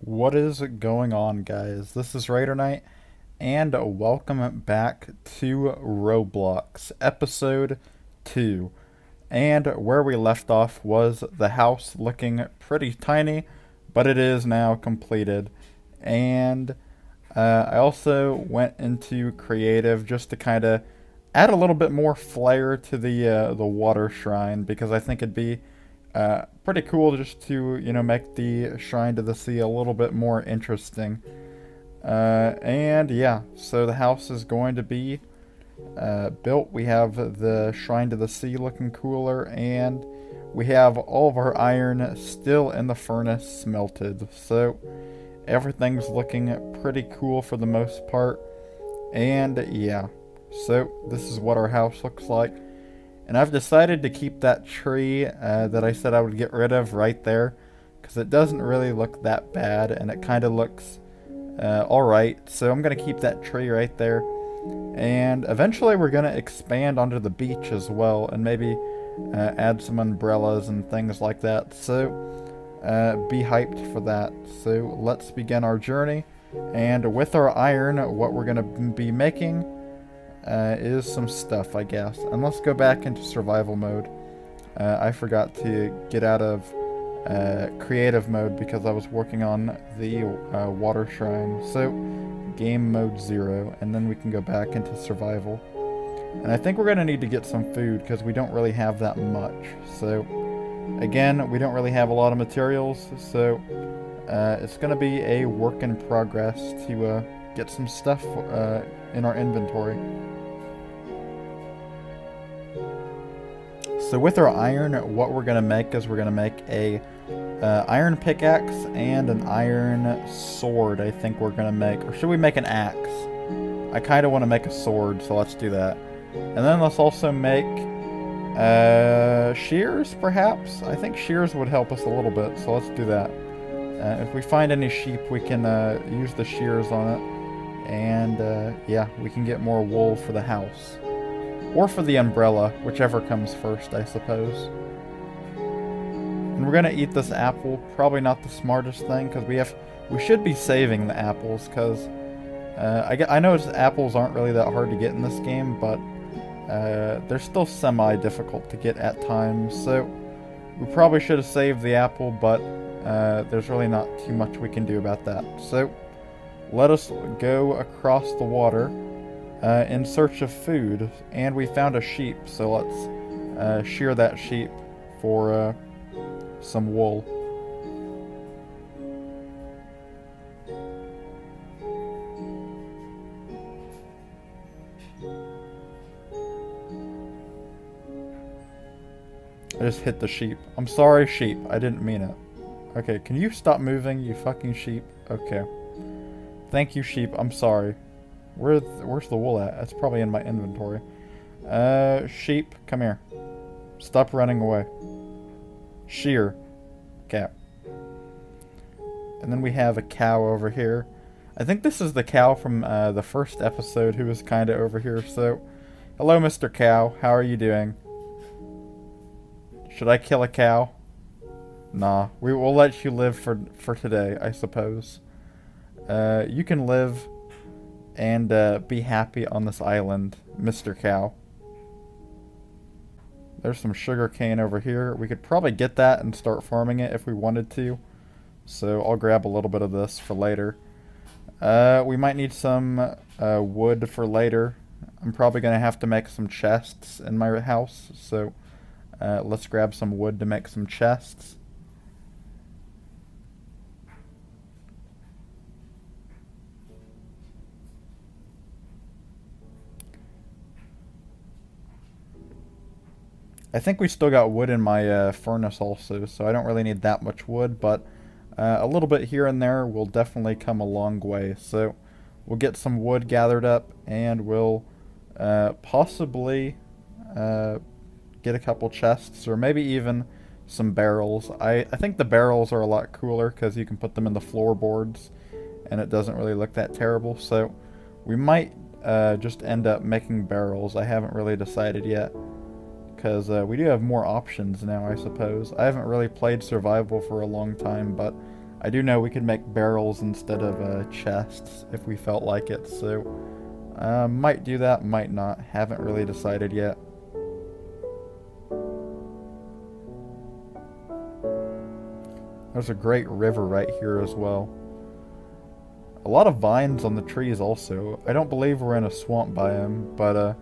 What is going on, guys? This is Raider Knight, and welcome back to Roblox, episode 2. And where we left off was the house looking pretty tiny, but it is now completed. And I also went into creative just to kind of add a little bit more flair to the water shrine because I think it'd be pretty cool just to make the shrine to the sea a little bit more interesting. And yeah, so the house is going to be built. We have the shrine to the sea looking cooler, and we have all of our iron still in the furnace smelted. So everything's looking pretty cool for the most part. And yeah, so this is what our house looks like. And I've decided to keep that tree that I said I would get rid of right there, because it doesn't really look that bad, and it kind of looks alright. So I'm going to keep that tree right there. And eventually we're going to expand onto the beach as well, and maybe add some umbrellas and things like that. So be hyped for that. So let's begin our journey. And with our iron, what we're going to be making is some stuff, I guess. And let's go back into survival mode. I forgot to get out of creative mode because I was working on the water shrine. So, game mode 0, and then we can go back into survival. And I think we're going to need to get some food because we don't really have that much. So, again, we don't really have a lot of materials, so it's going to be a work in progress to get some stuff in our inventory. So with our iron, what we're going to make is we're going to make a iron pickaxe and an iron sword, I think we're going to make. Or should we make an axe? I kind of want to make a sword, so let's do that. And then let's also make shears, perhaps? I think shears would help us a little bit, so let's do that. If we find any sheep, we can use the shears on it. And yeah, we can get more wool for the house. Or for the umbrella, whichever comes first, I suppose. And we're gonna eat this apple. Probably not the smartest thing, because we should be saving the apples, because I know apples aren't really that hard to get in this game, but they're still semi-difficult to get at times. So we probably should have saved the apple, but there's really not too much we can do about that. So let us go across the water in search of food, and we found a sheep, so let's shear that sheep for some wool. I just hit the sheep. I'm sorry, sheep. I didn't mean it. Okay, can you stop moving, you fucking sheep? Okay. Thank you, sheep. I'm sorry. Where's the wool at? That's probably in my inventory. Sheep, come here. Stop running away. Shear. Okay. And then we have a cow over here. I think this is the cow from the first episode who was kind of over here. So, hello, Mr. Cow. How are you doing? Should I kill a cow? Nah. We will let you live for today, I suppose. You can live and be happy on this island, Mr. Cow. There's some sugar cane over here. We could probably get that and start farming it if we wanted to. So I'll grab a little bit of this for later. We might need some wood for later. I'm probably going to have to make some chests in my house. So let's grab some wood to make some chests. I think we still got wood in my furnace also, so I don't really need that much wood, but a little bit here and there will definitely come a long way. So we'll get some wood gathered up, and we'll possibly get a couple chests, or maybe even some barrels. I think the barrels are a lot cooler because you can put them in the floorboards, and it doesn't really look that terrible. So we might just end up making barrels. I haven't really decided yet, because we do have more options now, I suppose. I haven't really played survival for a long time, but I do know we could make barrels instead of chests if we felt like it, so might do that, might not. Haven't really decided yet. There's a great river right here as well. A lot of vines on the trees also. I don't believe we're in a swamp biome, but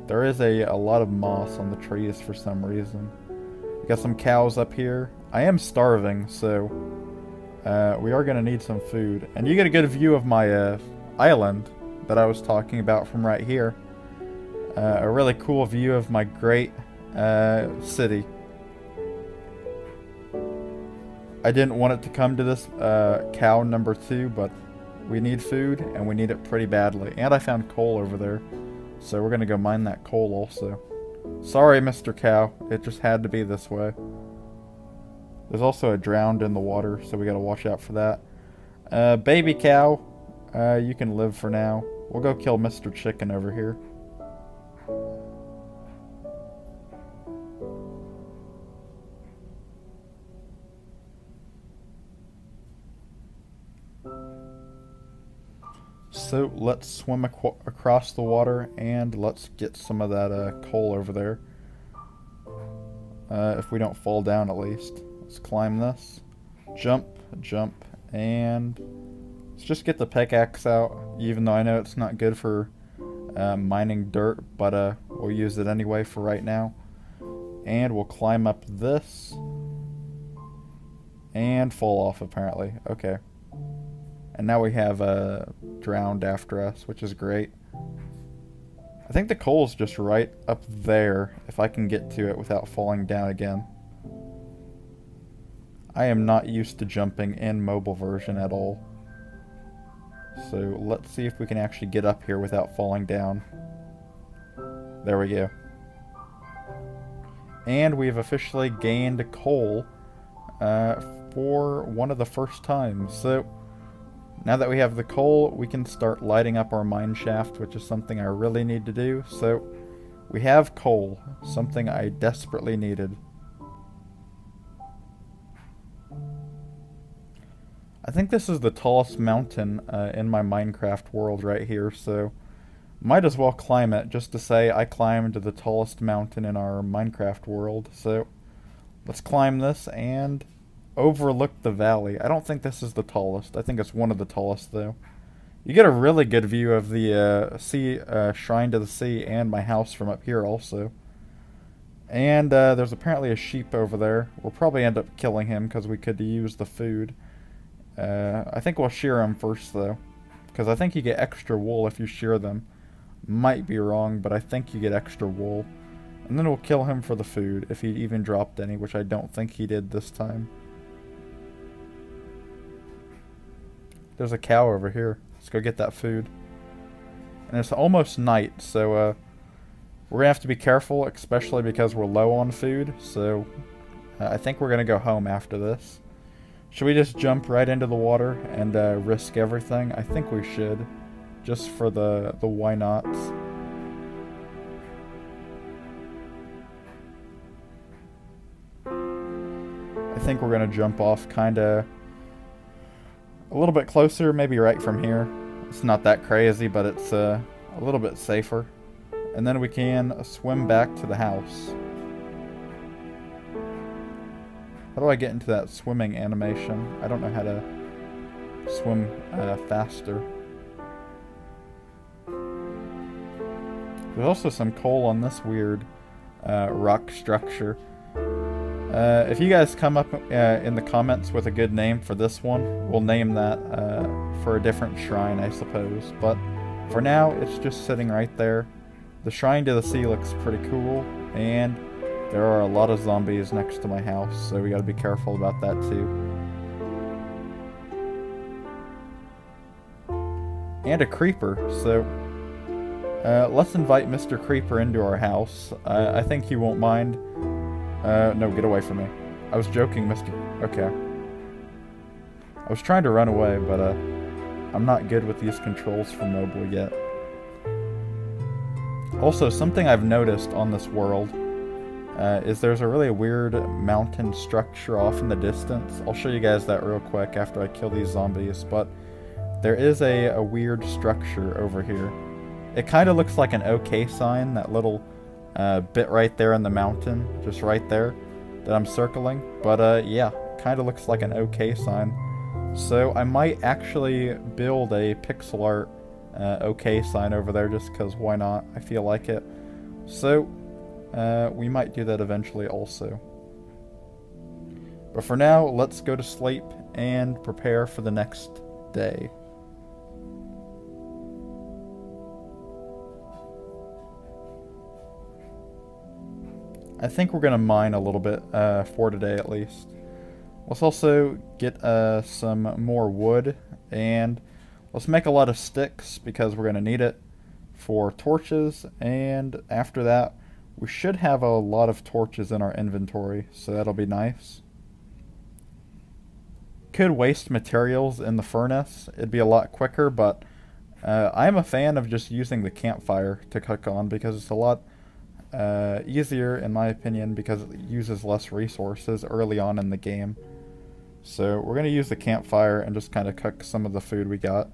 there is a lot of moss on the trees for some reason. We got some cows up here. I am starving, so we are going to need some food. And you get a good view of my island that I was talking about from right here. A really cool view of my great city. I didn't want it to come to this cow number 2, but we need food, and we need it pretty badly. And I found coal over there, so we're going to go mine that coal also. Sorry, Mr. Cow. It just had to be this way. There's also a drowned in the water, so we got to watch out for that. Baby cow, you can live for now. We'll go kill Mr. Chicken over here. So let's swim across the water and let's get some of that coal over there. If we don't fall down at least. Let's climb this. Jump, jump, and let's just get the pickaxe out, even though I know it's not good for mining dirt, but we'll use it anyway for right now. And we'll climb up this and fall off apparently. Okay. And now we have drowned after us, which is great. I think the coal's just right up there, if I can get to it without falling down again. I am not used to jumping in mobile version at all. So let's see if we can actually get up here without falling down. There we go. And we've officially gained coal for one of the first times. So now that we have the coal, we can start lighting up our mine shaft, which is something I really need to do. So we have coal, something I desperately needed. I think this is the tallest mountain in my Minecraft world right here, so might as well climb it just to say I climbed the tallest mountain in our Minecraft world. So let's climb this and overlook the valley. I don't think this is the tallest. I think it's one of the tallest though. You get a really good view of the sea, shrine to the sea, and my house from up here also. And there's apparently a sheep over there. We'll probably end up killing him because we could use the food. I think we'll shear them first though, because I think you get extra wool if you shear them. Might be wrong, but I think you get extra wool. And then we'll kill him for the food, if he even dropped any, which I don't think he did this time. There's a cow over here. Let's go get that food. And it's almost night, so we're gonna have to be careful, especially because we're low on food. So I think we're gonna go home after this. Should we just jump right into the water and risk everything? I think we should, just for the why nots. I think we're gonna jump off kinda a little bit closer, maybe right from here. It's not that crazy, but it's a little bit safer. And then we can swim back to the house. How do I get into that swimming animation? I don't know how to swim faster. There's also some coal on this weird rock structure. If you guys come up in the comments with a good name for this one, we'll name that for a different shrine, I suppose. But for now, it's just sitting right there. The shrine to the sea looks pretty cool, and there are a lot of zombies next to my house, so we gotta be careful about that too. And a creeper, so let's invite Mr. Creeper into our house. I think he won't mind. No, get away from me. I was joking, Mr. Okay. I was trying to run away, but I'm not good with these controls for mobile yet. Also, something I've noticed on this world, is there's a really weird mountain structure off in the distance. I'll show you guys that real quick after I kill these zombies, but there is a weird structure over here. It kind of looks like an OK sign, that little bit right there in the mountain, just right there, that I'm circling. But yeah, kind of looks like an OK sign. So I might actually build a pixel art OK sign over there just because why not? I feel like it. So we might do that eventually also. But for now, let's go to sleep and prepare for the next day. I think we're going to mine a little bit for today at least. Let's also get some more wood, and let's make a lot of sticks because we're going to need it for torches, and after that we should have a lot of torches in our inventory, so that'll be nice. Could waste materials in the furnace, it'd be a lot quicker, but I'm a fan of just using the campfire to cook on because it's a lot easier in my opinion because it uses less resources early on in the game. So we're going to use the campfire and just kind of cook some of the food we got.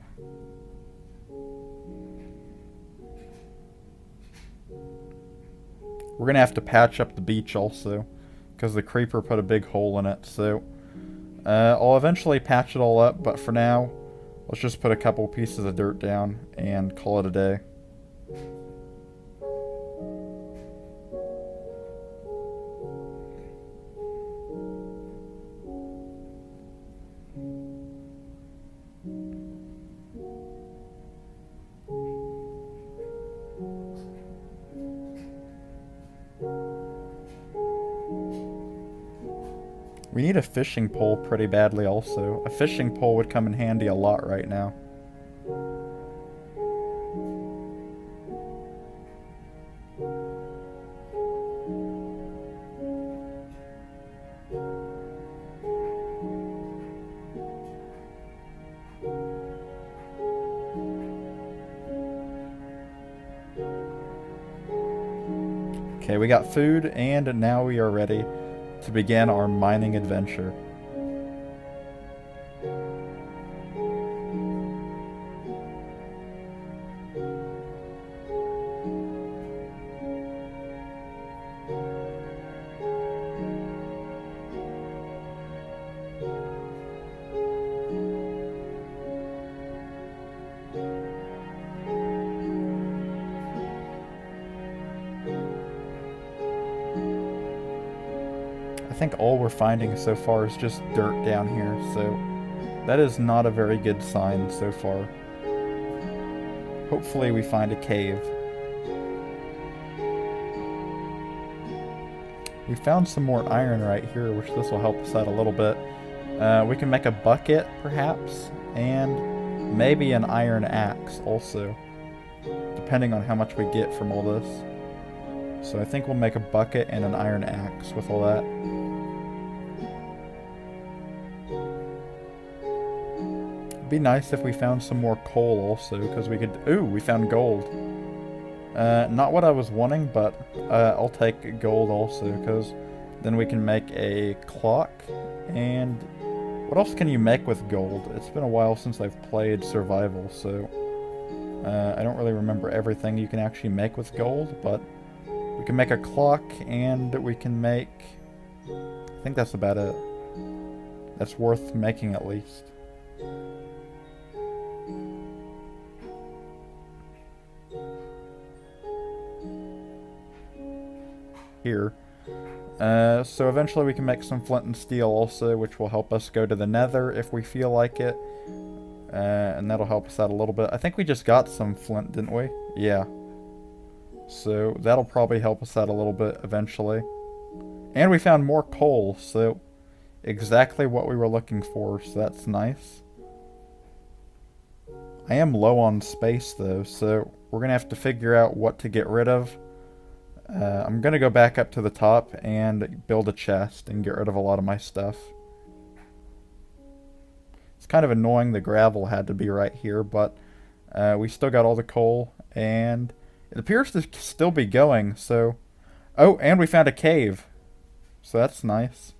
We're going to have to patch up the beach also because the creeper put a big hole in it. So I'll eventually patch it all up, but for now let's just put a couple pieces of dirt down and call it a day. We need a fishing pole pretty badly also. A fishing pole would come in handy a lot right now. Okay, we got food, and now we are ready to begin our mining adventure. I think all we're finding so far is just dirt down here, so that is not a very good sign so far. Hopefully we find a cave. We found some more iron right here, which this will help us out a little bit. We can make a bucket, perhaps, and maybe an iron axe also, depending on how much we get from all this. So I think we'll make a bucket and an iron axe with all that. It'd be nice if we found some more coal also, because we could... Ooh, we found gold. Not what I was wanting, but I'll take gold also, because then we can make a clock. And what else can you make with gold? It's been a while since I've played survival, so I don't really remember everything you can actually make with gold, but we can make a clock, and we can make... I think that's about it. That's worth making at least. Here. So eventually we can make some flint and steel also, which will help us go to the nether if we feel like it. And that'll help us out a little bit. I think we just got some flint, didn't we? Yeah. So that'll probably help us out a little bit eventually. And we found more coal, so exactly what we were looking for, so that's nice. I am low on space though, so we're going to have to figure out what to get rid of. I'm going to go back up to the top and build a chest and get rid of a lot of my stuff. It's kind of annoying the gravel had to be right here, but we still got all the coal, and it appears to still be going, so Oh, and we found a cave. So that's nice.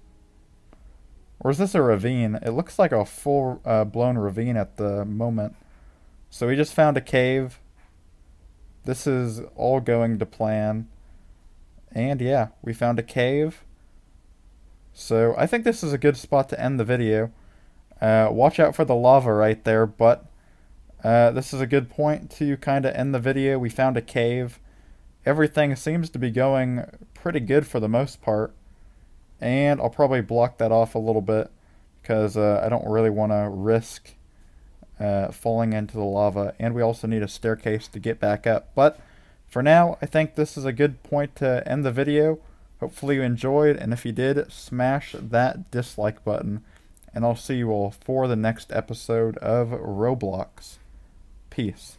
Or is this a ravine? It looks like a full blown ravine at the moment. So we just found a cave. This is all going to plan. And yeah, we found a cave. So I think this is a good spot to end the video. Watch out for the lava right there, but this is a good point to kind of end the video. We found a cave. Everything seems to be going pretty good for the most part. And I'll probably block that off a little bit because I don't really want to risk falling into the lava. And we also need a staircase to get back up. But for now, I think this is a good point to end the video. Hopefully you enjoyed, and if you did, smash that dislike button. And I'll see you all for the next episode of Roblox. Peace.